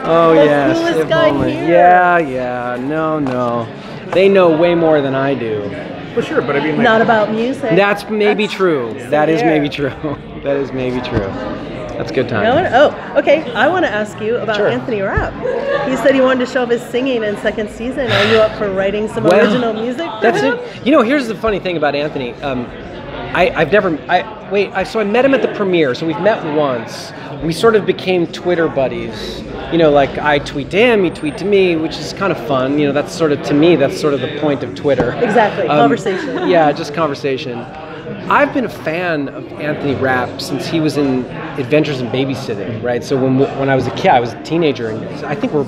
Oh yes, coolest if guy only. here. Yeah, no. They know way more than I do. Well, sure, but I mean, like, Not about music. That's maybe true. That is there. maybe true. That is maybe true. That's good time. Okay. I want to ask you about Sure. Anthony Rapp. He said he wanted to show up his singing in second season. Are you up for writing some Well, original music for That's him? it. You know, here's the funny thing about Anthony. So I met him at the premiere. So we've met once. We sort of became Twitter buddies. You know, like I tweet to him, he tweet to me, which is kind of fun. You know, that's sort of, to me, that's sort of the point of Twitter. Exactly, conversation. Yeah, just conversation. I've been a fan of Anthony Rapp since he was in Adventures in Babysitting, right? So when I was a kid, I was a teenager, and I think we're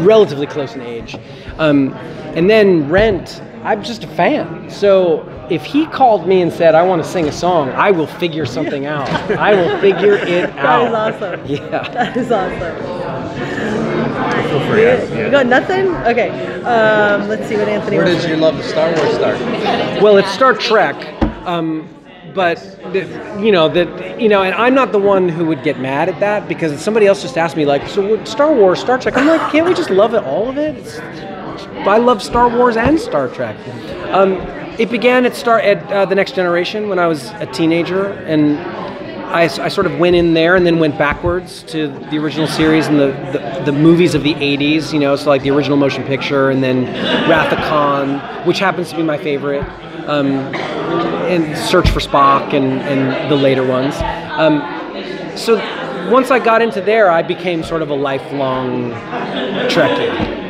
relatively close in age. And then Rent, I'm just a fan. So if he called me and said, I want to sing a song, I will figure something out. I will figure it out. That is awesome. Yeah. That is awesome. feel free. You got nothing? Okay. Let's see what Anthony Where wants did to your love of Star Wars start? Well, it's Star Trek. But and I'm not the one who would get mad at that, because somebody else just asked me, like, so what, Star Wars, Star Trek? I'm like, can't we just love it, all of it? I love Star Wars and Star Trek. It began at The Next Generation when I was a teenager, and I sort of went in there and then went backwards to the original series and the movies of the 80s, so like the original motion picture, and then Wrath of Khan, which happens to be my favorite, and Search for Spock and the later ones. So once I got into there, I became sort of a lifelong Trekkie.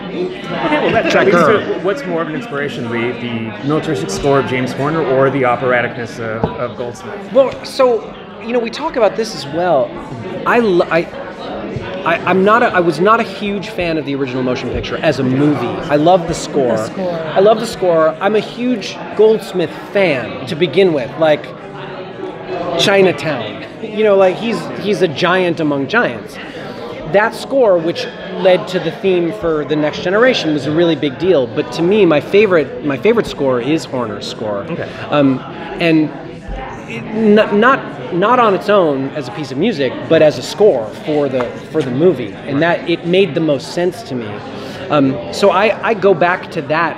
Okay, well, Trekker. What's more of an inspiration, the militaristic score of James Horner or the operaticness of Goldsmith? Well, so we talk about this as well. I was not a huge fan of the original motion picture as a movie. I love the score. I love the score. I'm a huge Goldsmith fan to begin with, like Chinatown. Like he's a giant among giants. That score, which led to the theme for The Next Generation, was a really big deal. But to me, my favorite score is Horner's score. Okay. And not on its own as a piece of music, but as a score for the movie, and that it made the most sense to me. So I go back to that.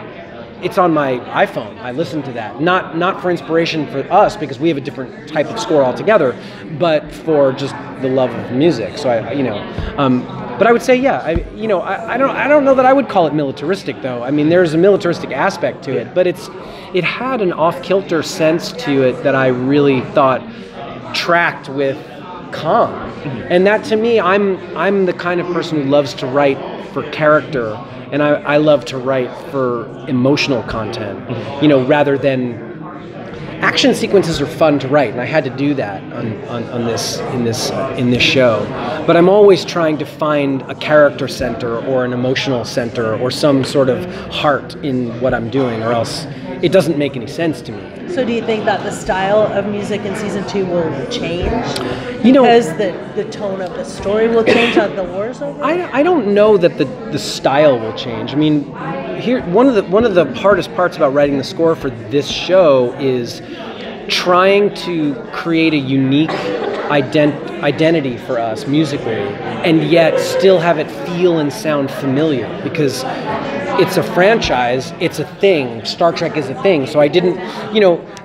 It's on my iPhone. I listen to that, not for inspiration for us, because we have a different type of score altogether, but for just the love of music. So but I would say, yeah, I don't know that I would call it militaristic, though. I mean, there's a militaristic aspect to it, but it had an off-kilter sense to it that I really thought tracked with Khan. And that, to me, I'm the kind of person who loves to write for character, and I love to write for emotional content, rather than action sequences are fun to write, and I had to do that on this in this show. But I'm always trying to find a character center or an emotional center or some sort of heart in what I'm doing, or else it doesn't make any sense to me. So do you think that the style of music in season 2 will change? Because the tone of the story will change as the war's over? I don't know that the style will change. I mean, here one of the hardest parts about writing the score for this show is trying to create a unique identity for us musically, and yet still have it feel and sound familiar, because it's a franchise, it's a thing. Star Trek is a thing. So I didn't,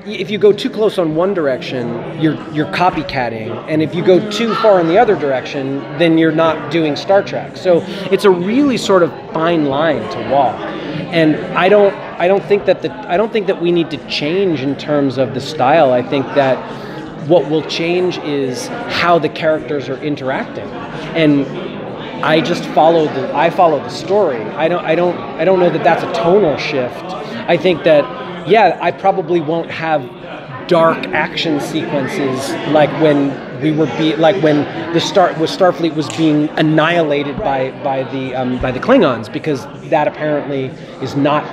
if you go too close on one direction, you're copycatting, and if you go too far in the other direction, then you're not doing Star Trek. So it's a really sort of fine line to walk. And I don't think that we need to change in terms of the style. I think that what will change is how the characters are interacting, and I just follow the story. I don't know that that's a tonal shift. I think that, yeah, I probably won't have dark action sequences like when Starfleet was being annihilated by the Klingons, because that apparently is not.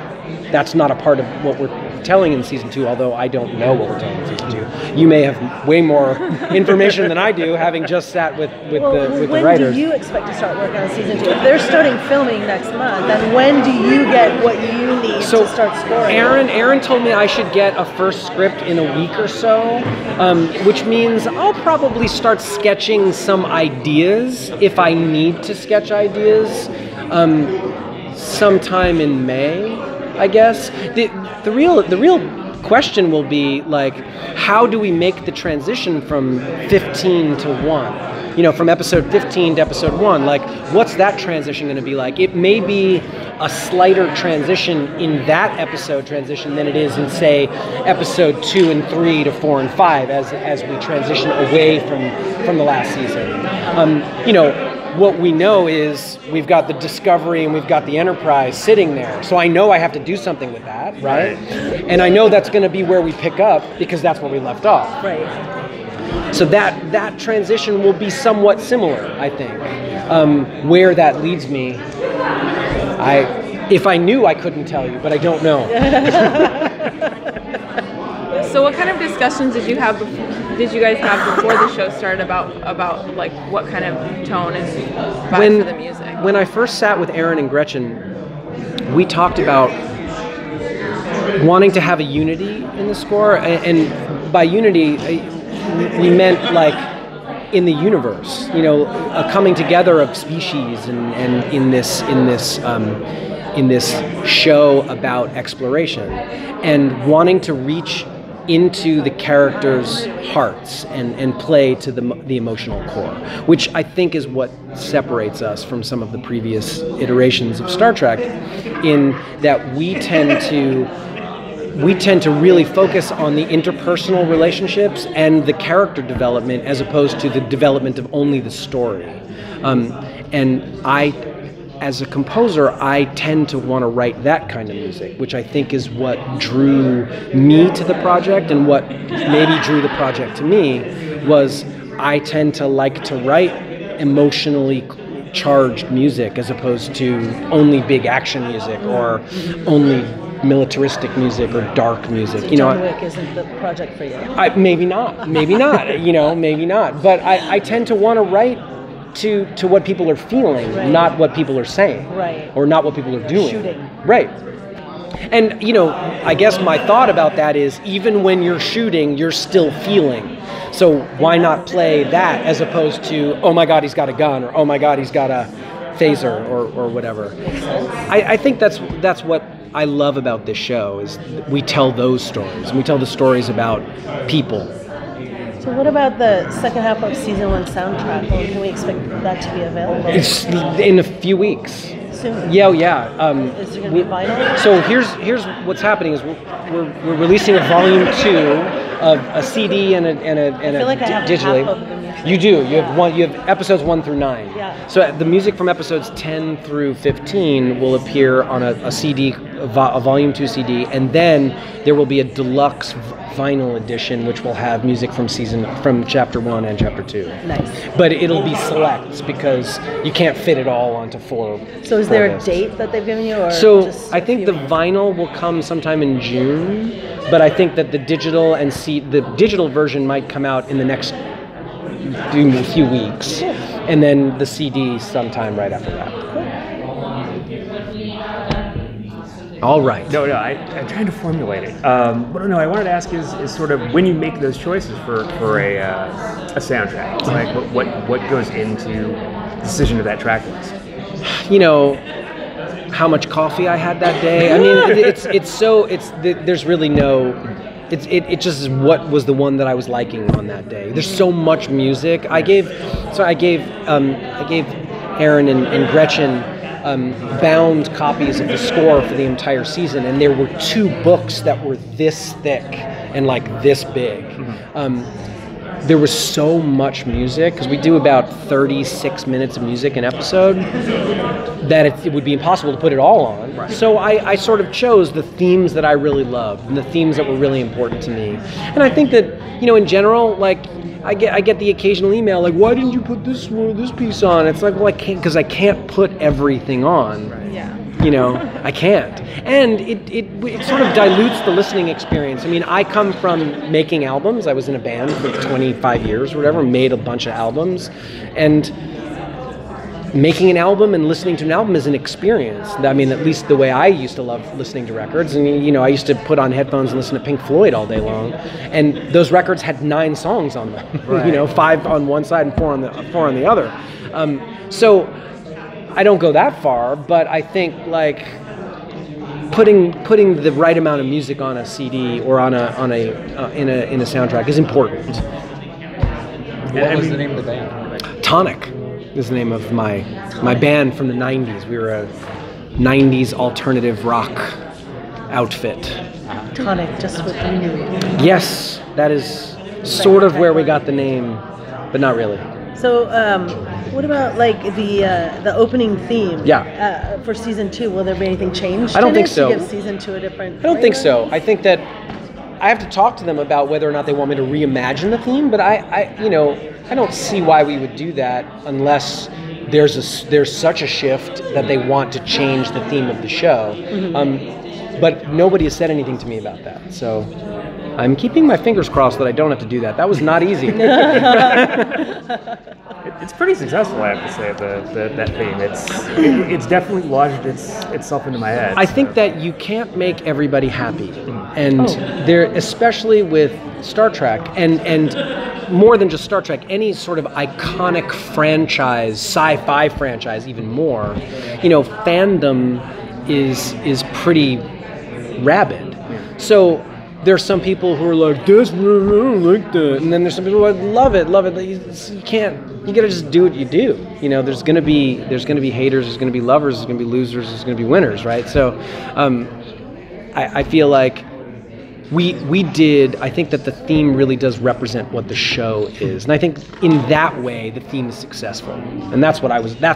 That's not a part of what telling in season 2, although I don't know what we're telling in season 2. You may have way more information than I do, having just sat with the writers. When do you expect to start working on season 2? If they're starting filming next month, then when do you get what you need to start scoring? Aaron told me I should get a first script in a week or so, which means I'll probably start sketching some ideas if I need to sketch ideas sometime in May, I guess. The real question will be like, how do we make the transition from 15 to 1? You know, from episode 15 to episode 1, like, what's that transition going to be like? It may be a slighter transition in that episode transition than it is in, say, episode 2 and 3 to 4 and 5 as we transition away from the last season. You know, what we know is we've got the Discovery and we've got the Enterprise sitting there. So I know I have to do something with that, right? And I know that's going to be where we pick up because that's where we left off. Right. So that transition will be somewhat similar, I think. Where that leads me, if I knew, I couldn't tell you, but I don't know. So what kind of discussions did you guys have before the show started about like what kind of tone and vibe for the music? When I first sat with Aaron and Gretchen, we talked about wanting to have a unity in the score, and by unity we meant like in the universe, you know, a coming together of species and in this show about exploration, and wanting to reach into the characters' hearts and play to the emotional core, which I think is what separates us from some of the previous iterations of Star Trek, in that we tend to really focus on the interpersonal relationships and the character development as opposed to the development of only the story. And as a composer, I tend to want to write that kind of music, which I think is what drew me to the project, and what maybe drew the project to me was I tend to like to write emotionally charged music as opposed to only big action music or only militaristic music or dark music. So John Wick isn't the project for you? Maybe not, you know, maybe not. But I tend to want to write to what people are feeling, right, not what people are saying, right, or not what people are doing. Shooting. Right. And, you know, I guess my thought about that is even when you're shooting, you're still feeling. So why not play that as opposed to, oh my God, he's got a gun, or oh my God, he's got a phaser, or whatever. I think that's what I love about this show, is we tell those stories, and we tell the stories about people. So what about the second half of season 1 soundtrack? When can we expect that to be available? It's in a few weeks. Soon? Yeah. Is there going to be vinyl? So here's what's happening is we're releasing a volume 2 of a CD and a I feel like I have digitally. half of the music. You do. You have episodes 1 through 9. Yeah. So the music from episodes 10 through 15 will appear on a CD, a volume 2 CD, and then there will be a deluxe vinyl edition which will have music from chapter 1 and chapter 2. Nice. But it'll be selects because you can't fit it all onto 4. So is there a date that they've given you? Or so just I think the vinyl will come sometime in June, but I think that the digital version might come out in the next few weeks, and then the CD sometime right after that. All right. No, I'm trying to formulate it. But no, I wanted to ask is sort of when you make those choices for a soundtrack, like what goes into the decision of that track list? You know, how much coffee I had that day. I mean, there's really no. It just is what was the one that I was liking on that day. There's so much music. I gave Aaron and Gretchen bound copies of the score for the entire season, and there were 2 books that were this thick and like this big. There was so much music, because we do about 36 minutes of music an episode, that it would be impossible to put it all on. Right. So I sort of chose the themes that I really loved and the themes that were really important to me. And I think that, you know, in general, like, I get the occasional email like, why didn't you put this piece on? It's like, well, I can't, because I can't put everything on. Right. Yeah. You know, I can't. And it sort of dilutes the listening experience. I mean, I come from making albums. I was in a band for 25 years or whatever, made a bunch of albums. And making an album and listening to an album is an experience. I mean, at least the way I used to love listening to records. And, you know, I used to put on headphones and listen to Pink Floyd all day long. And those records had 9 songs on them, right. You know, 5 on one side and 4 on the other. So I don't go that far, but I think like putting the right amount of music on a CD or in a soundtrack is important. What was the name of the band? Tonic is the name of my band from the 90s. We were a 90s alternative rock outfit. Tonic, just what we knew. Yes, that is sort of where we got the name, but not really. So, what about like the opening theme? Yeah. For season 2, will there be anything changed? I don't think so. To give season 2 a different. I don't think so. I think that I have to talk to them about whether or not they want me to reimagine the theme. But I don't see why we would do that unless there's such a shift that they want to change the theme of the show. Mm-hmm. But nobody has said anything to me about that. So I'm keeping my fingers crossed that I don't have to do that. That was not easy. It's pretty successful, I have to say, that theme. It's definitely lodged itself into my head. I think that you can't make everybody happy. And there, especially with Star Trek, and more than just Star Trek, any sort of iconic franchise, sci-fi franchise even more, you know, fandom is pretty rabid. So there's some people who are like, this, I don't like that. And then there's some people who are like, love it. You gotta just do what you do. You know, there's gonna be haters, there's gonna be lovers, there's gonna be losers, there's gonna be winners, right? So I feel like I think that the theme really does represent what the show is. And I think in that way, the theme is successful. And that's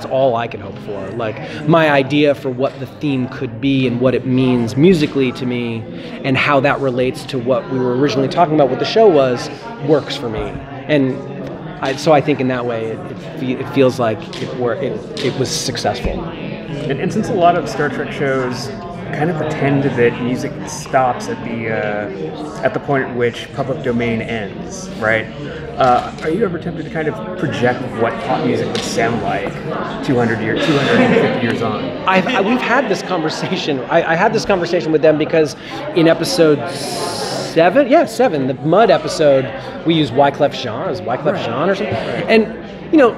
all I could hope for. Like, my idea for what the theme could be and what it means musically to me and how that relates to what we were originally talking about, what the show was, works for me. And so I think in that way, it feels like it was successful. And since a lot of Star Trek shows kind of pretend that music stops at the point at which public domain ends, right? Are you ever tempted to kind of project what pop music would sound like 250 years on? We've had this conversation. I had this conversation with them because in episode 7, the Mud episode, we used Wyclef Jean. Is Wyclef Jean or something? And, you know,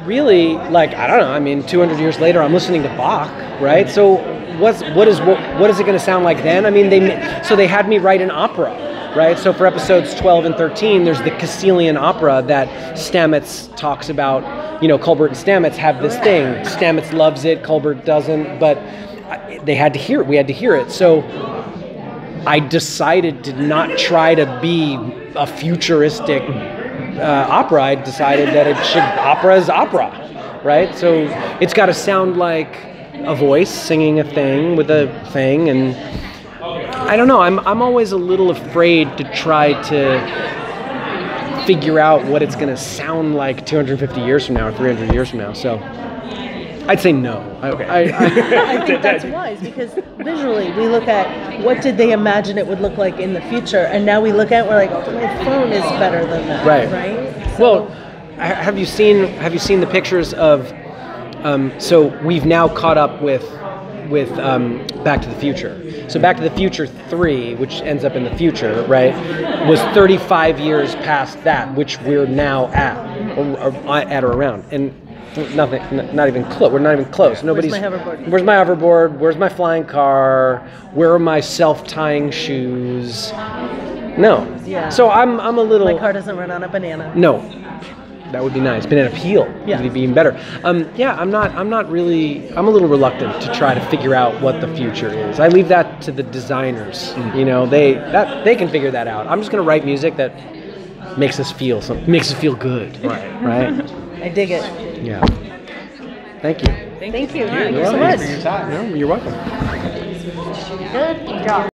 really, like, I don't know, I mean, 200 years later, I'm listening to Bach, right? So what is it going to sound like then? I mean, they had me write an opera, right? So for episodes 12 and 13, there's the Caecilian opera that Stamets talks about. You know, Culbert and Stamets have this thing. Stamets loves it, Culbert doesn't, but they had to hear it. We had to hear it. So I decided to not try to be a futuristic opera. I decided that opera is opera, right? So it's got to sound like a voice singing a thing with a thing, and I don't know. I'm always a little afraid to try to figure out what it's going to sound like 250 years from now or 300 years from now. So I'd say no. Okay. I think that's wise, because visually we look at what did they imagine it would look like in the future, and now we look at it, we're like, oh, my phone is better than that, right? So, well, have you seen the pictures of? So we've now caught up with Back to the Future. So Back to the Future 3, which ends up in the future, right, was 35 years past that, which we're now at or around, and not even close. We're not even close. Nobody's. Where's my hoverboard? Where's my hoverboard? Where's my flying car? Where are my self-tying shoes? No. Yeah. So I'm a little. My car doesn't run on a banana. No. That would be nice. Banana peel would be even better. I'm a little reluctant to try to figure out what the future is. I leave that to the designers. You know, they can figure that out. I'm just going to write music that makes us feel good. Right? I dig it. Yeah. Thank you. Thank you. Thank you so much. You're welcome. Good job.